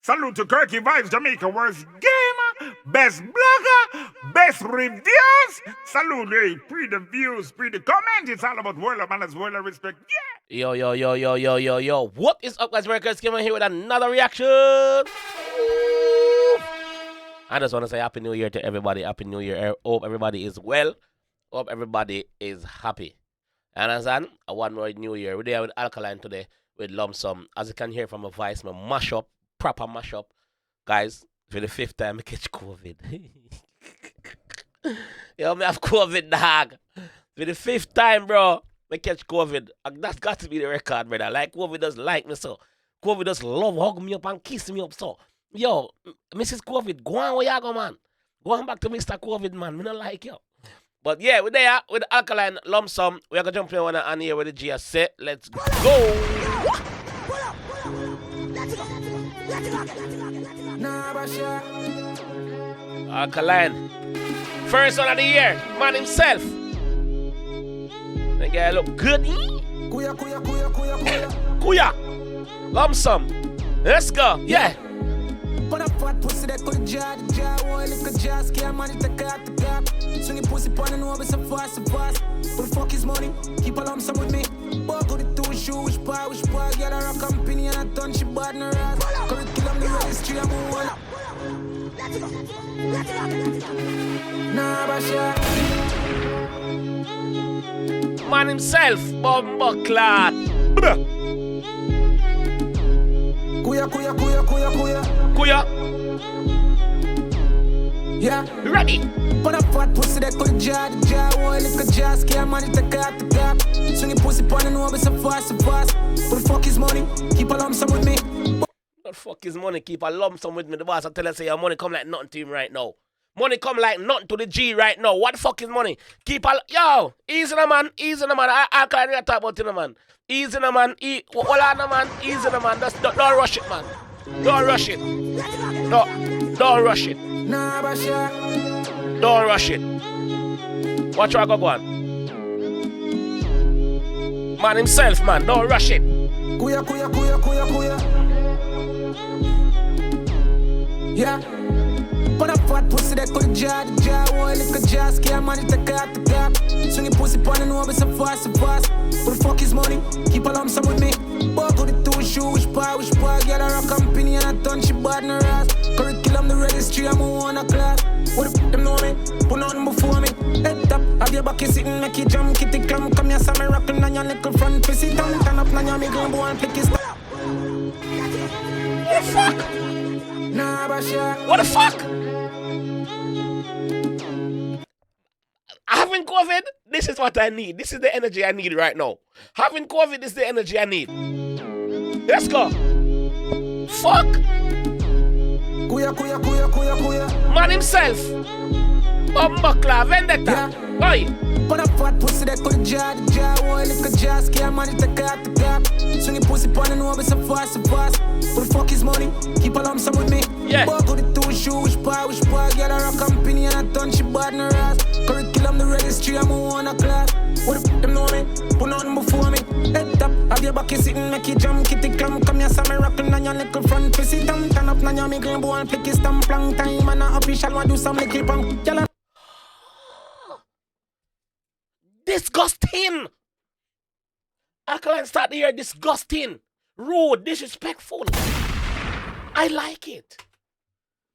Salute to 𝐂𝐂𝐓𝐈𝐎𝐍, Jamaica worst gamer, best blogger, best reviews. Salute, hey, pre the views, pre the comment. It's all about world of manners, world of respect. Yeah. Yo. What is up, guys? JAMAICA'S here with another reaction. I just want to say Happy New Year to everybody. Happy New Year. Hope everybody is well. Hope everybody is happy. Understand? A one more New Year. We're there with Alkaline today with LumSum. As you can hear from my voice, my mash up. Proper mash up. Guys, for the 5th time I catch COVID. Yo, me have COVID, dog. For the 5th time, bro, I catch COVID. That's got to be the record, brother. Like, COVID does like me, so. COVID does love hug me up and kiss me up, so. Yo, Mrs. COVID, go on where you go, man. Go on back to Mr. COVID, man. Me not like you. But yeah, we're there with Alkaline, LumSum. We're going to jump in on here with the GS. Let's go. Alkaline. First one of the year. Man himself. That guy look good. Kuya. LumSum. Let's go. Yeah. But a fat pussy that could jar, liquor jar, scare money, take out the gap. Swing your pussy pon and over so fast. But fuck his money, keep a LumSum with me. Boy, go to two shoes, which bar, get a rock company and a ton, she bad in her ass. Curriculum, the registry, I'm on. Nah, but Man himself, Bomba Clot. Kuya. Yeah. Ready. But a fat pussy that could jar, liquor jar, scare money, take out the gap. Swing your pussy pon and over so fast. But fuck his money, keep a LumSum with me. But fuck his money, keep a LumSum with me. The boss I tell us say your money come like nothing to him right now. Money come like nothing to the G right now. What the fuck is money? Keep a yo, easy na man. I can't talk about it, man. Easy na man. Hold on, man. Easy na man. Don't rush it, man. Don't rush it. Don't rush it. Nah, but Don't rush it. Watch what I go on. Man himself, man. Don't rush it. Kuya. Yeah. But a fat pussy that could jar, liquor jar, scare money, take out the gap. Swing your pussy pon and over so fast. But fuck his money, keep a LumSum with me. Boy, go to two shoes, which bar, get a rock company and a ton, she bad in her ass. Curriculum, the registry, I'm on a class. What the f them know me? Put nothing before me. Head up, have your back, you sitting, make you jump, kitty clam. Come here, Sammy rockin' on your little front, pussy down, turn up, on your middle, boy, and flick his stop. What the fuck? Nah, but what the fuck? Having COVID, this is what I need. This is the energy I need right now. Having COVID is the energy I need. Let's go. Fuck. Kuya. Man himself. Bumbakla, vendetta. Oi. But a fat pussy that could jar, liquor jar, scare money, take out the gap. Swing your pussy pon and over so fast. But fuck his money, keep a LumSum with me. Yeah. Boy, go to two shoes, which bar, get a rock company and a ton, she bad in her ass. Curriculum, the registry, I'm on a class. What the f them know me? Put nothing before me. Head up, have your back, you sitting, make you jump, kitty clam. Come here, Sammy rockin' on your little front, pussy down, turn up, on your middle, boy, and flick his stamp, long time, and a official want do some little punk. Disgusting. Alkaline start the year disgusting. Rude, disrespectful. I like it.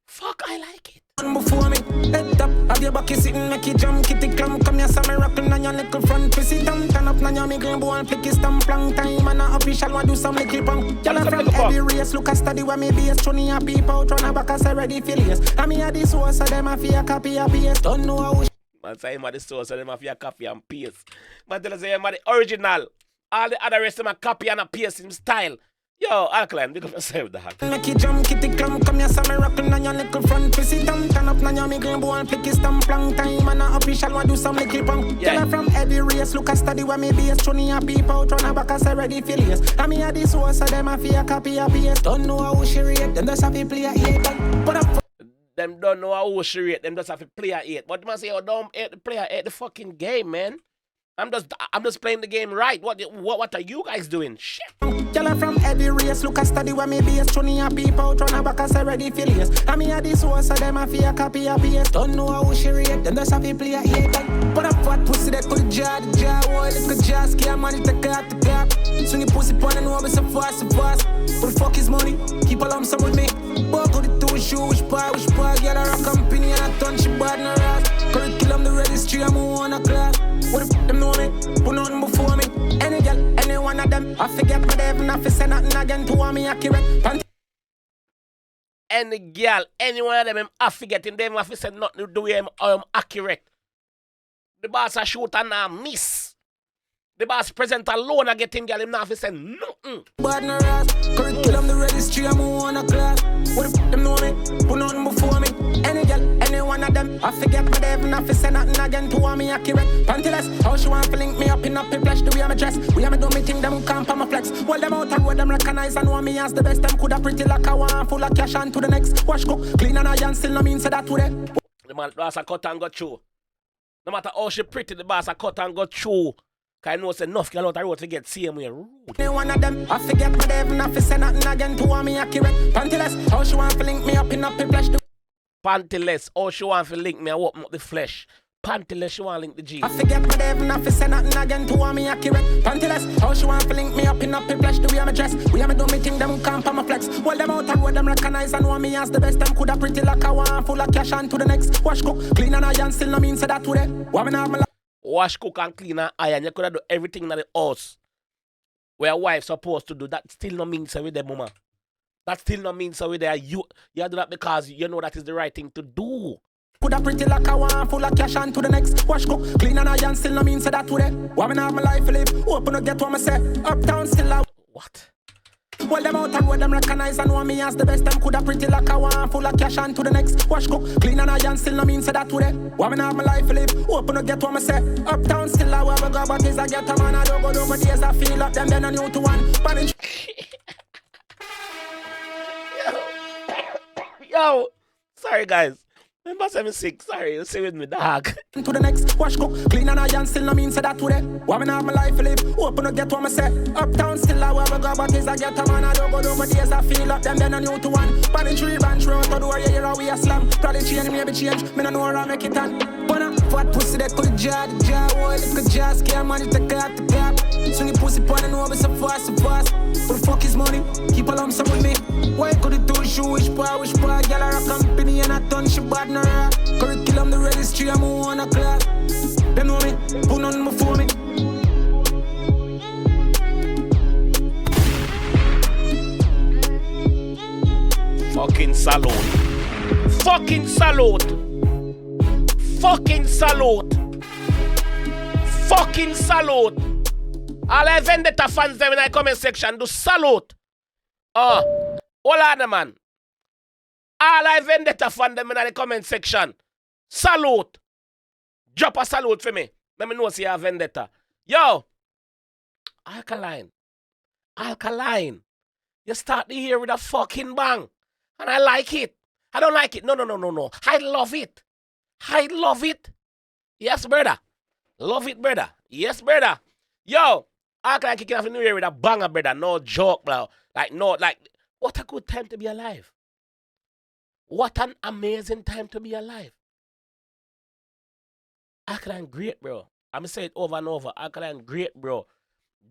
Fuck, I like it. Before me, head up, have your back, you sitting, make you jump, kitty clam. Come here, Sammy rockin' on your little front, pussy down, turn up, on your middle, boy, and flick his stamp, long time, and a official want do some little punk. Y'all from every race, look a study where me base, Tony a people, tryna back us already filious. I mean, this was a them a fear copy a PS, don't know how. Man say him at the source, so them have your copy and paste. Man tell us him at the original. All the other rest of them a copy and a paste in style. Yo, Alkaline, big up yourself, dog. Make you jump, kitty clam, come here, Sammy rockin' on your little front, pussy down, turn up, on your middle, boy, and flick his stamp, long time, and a official want do some little punk. Yeah. Tell her from every race, look a study where me base, Tony a people, tryna back us already filious. I mean, this was a them a fear copy a PS, don't know how she rate, them just have to play a 8, but a Them don't know how she rate, them just have to play a 8. But man say, oh, don't hate the player, hate the fucking game, man. I'm just playing the game right. What are you guys doing? Shit. Girl from every race, look a study where me base. Tony a people, tryna back us already filious. I mean, this was so them a fear copy a base. Don't know how she rate, them just have to play a 8. But a fat pussy that could jar, the jar, wall, it could jar, scare money, take out the gap. Swing your pussy pon and over so fast, so fast. What the fuck is money? Keep a LumSum with me. Walk on the 2 shoes, which part, girl, a company and a ton, she bad no ras. Curriculum, the registry, I'm on a class. What the f them know me? Put nothing before me. Any girl, any one of them, I forget my they even have to say nothing again to me accurate. Any girl, any one of them, I forget him, they even have to say nothing to do with him accurate. The boss a shoot and a miss. The boss present alone and get him girl, him not have to say nothing. Bad no ras. Curriculum, the registry, I'm on a class. What the f them know me? Put nothing before me. Any girl, any one of them, I forget my they even have to say nothing again to me accurate. Pantyless, how she want to link me up in a flash, the way I'm dressed. We have me do me thing, them can't pa my flex. Well, them out and road, them recognize and want me as the best. Them coulda pretty like a one, full of cash and to the next. Wash cook, clean and iron, still no mean say that today. The man, boss a cut and go through. No matter how she pretty, the boss a cut and go through. Cause I know it's enough girl out the road to get same way rude. Any one of them, I forget my they even have to say nothing again to me accurate. Pantyless, how she want to link me up in a flash. Pantyless, all she want to link me and open up the flesh. Pantyless, she want to link the G. I forget my they even have to say nothing again to me accurate. Pantyless, how she want to link me up in a flash, the way I'm dressed. We have me do me thing, them can't pa my flex. Well, them out and road, them recognize and want me as the best. Them coulda pretty like a one, full of cash and to the next. Wash cook, clean and iron, still no mean say that today. What me have my Wash, cook and clean and iron. You coulda do everything in the house where a wife supposed to do. That still no mean so with them, mama. That still no mean so with there. You do that because you know that is the right thing to do. Coulda pretty like a one, full of cash and to the next. Wash cook, clean and iron, still no mean say that today. What me have my life live, open to get what me say. Uptown still out. What? Well, them out and road, them recognize and want me as the best. Them coulda pretty like a one, full of cash and to the next. Wash cook, clean and iron, still no mean say that today. What me have my life live, open to get what me say. Uptown still out, where we go, but is I get a man, I don't go days, I feel up them, then I new to one. Yo, sorry guys. Remember 76, sorry, you say with me, dog. To the next, wash cook, clean and iron, still no mean say that today. What me have my life live, open to get what me say. Uptown still out, where we go, but is I get a man, I don't go days, I feel up them, then I new to one. Panny tree, bench, road, to door, yeah, we a slam. Probably change, maybe change, me no know where I make it on. But a fat pussy that could jar, the jar, wall, it could jar, scare money, take out the gap. Swing your pussy pon and over so fast, so fast. What the fuck is money? Keep a LumSum with me. Why could it do shoe, which part, girl, a company and a ton, she bad no rap. Curriculum, the registry, I'm on a class. Them know me, put nothing before me. Fucking salute. Fucking salute. Fucking salute. Fucking salute. All I Vendetta fans them in the comment section do salute. Hold on, man. All I Vendetta fans them in the comment section. Salute. Drop a salute for me. Let me know see you have Vendetta. Yo. Alkaline. Alkaline. You start the year with a fucking bang. And I like it. I don't like it. No. I love it. I love it. Yes, brother. Love it, brother. Yes, brother. Yo. Alkaline kicking off the new year with a banger, brother. No joke, bro. What a good time to be alive. What an amazing time to be alive. Alkaline great, bro. I'm going to say it over and over. Alkaline great, bro.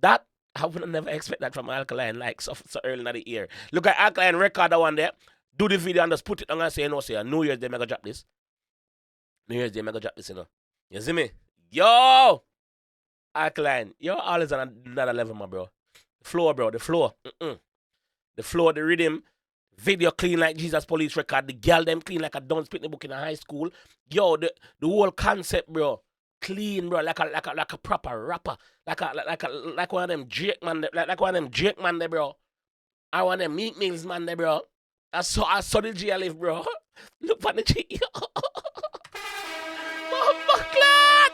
That, I would never expect that from Alkaline like so early in the year. Look at Alkaline record that one there. Do the video and just put it on and say, New Year's Day, I'm going to drop this. New Year's Day, I'm going to drop this, You see me? Yo! Alkaline, you're always on another level, my bro. The floor, bro, the floor. The floor, the rhythm. Video clean like Jesus Police record. The girl them clean like a Don't Spit the book in a high school. Yo, the whole concept, bro. Clean, bro, like a proper rapper. Like one of them Drake man, like one of them Drake man there, bro. I want them Meek Mills man there, bro. I saw the G I live, bro. Look at the G. Oh, fuck that.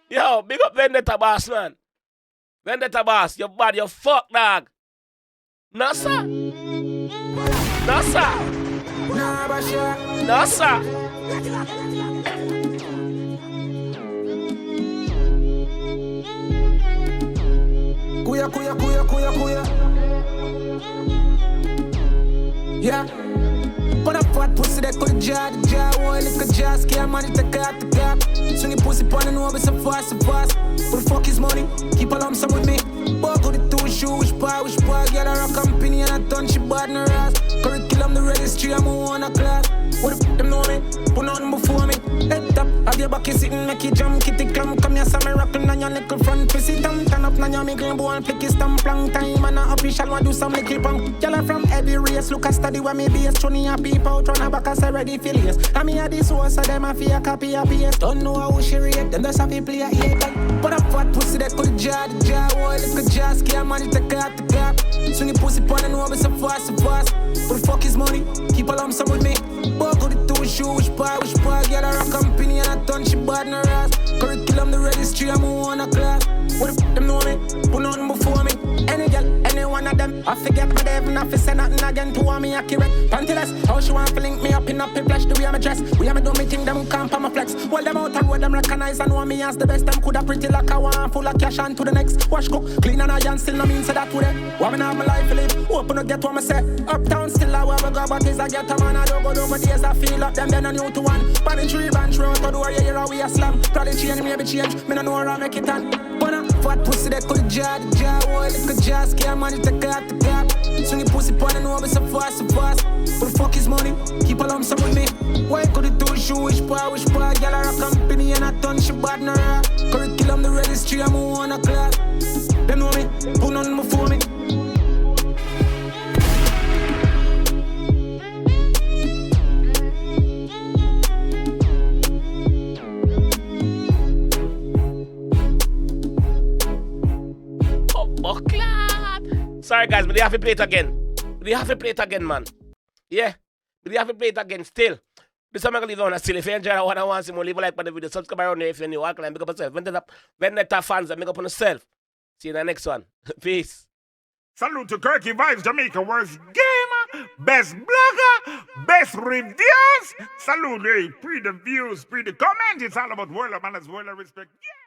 Yo, big up Vendetta boss, man. Vendetta boss, you're bad, you're fuck, dog. No, sir. No, sir. No, sir. kuya. Yeah. But a fat pussy that could jar the jar. One little jar, scare money, take out the gap. Swing your pussy pon and over so fast. Who the fuck is money? Keep a LumSum with me. Walk with the two shoe, which bar, get her a company and a ton, she bad in her ass. Curriculum, the registry, I'm on a class. What the f them know me? Put nothing before me. Head up, have your back, you sitting, make you jump, kitty clam. Come here, some rockin' on your little front. Pussy tam, turn up, now me green boy and flick his stamp. Long time, and a official, want do some little punk. Y'all from every race, look a study where me base. Tony a peep out, run a back, I say ready for lace. I me a this one, so them a fear copy a PS. Don't know how she rate, them just have to play a 8. But a fat pussy that could jar the jar. One little jar, scare money, take out the gap. Swing your pussy pon and over so fast. Who the fuck is money? Keep a LumSum with me. Walk with the two shoe, which bar, get her a company and a ton, she bad in her ass. Curriculum, the registry, I'm on a class. What the f them know me? Put nothing before me. Any girl, any one of them. I forget my day, even if I say nothing again to want me accurate. Pantyless, how she want to link me up in a flash. The way I'm dressed, we have me do me thing, them camp on my flex. Well, them out and road, them recognize and want me as the best. Them coulda pretty like a one, full of cash and to the next. Wash cook, clean and iron, still no mean say that today. Want me now have my life to live, open to get what me say. Uptown still I where we go, but is I get a man, I don't go days I feel up, them then a new to one. Pan in tree branch, road to door, yeah, we a slam. Probably change, maybe change, me no know where I make it on. But a fat pussy that could jar the jar. One little jar, scare money, take out the gap. Swing your pussy pon and over so fast. Who the fuck is money? Keep a LumSum with me. Why could it do shoe, which bar, get her a company and a ton, she bad in her ass. Curriculum, the registry, I'm on a class. Them know me, put nothing before me. Sorry guys, but they have to play it again. Man. Yeah, but they have to play it again still. This time I'm going to leave on a still. If you enjoy what I want to see, leave a like on the video, subscribe around there if you're new. Alkaline, make up yourself. Vendetta fans, make up on yourself. See you in the next one. Peace. Salute to 𝐑𝐂𝐓𝐈𝐎𝐍, Jamaica worst game, best blogger, best reviews. Salute, hey, pre the views, pre the comment. It's all about world of manners, world of respect. Yeah.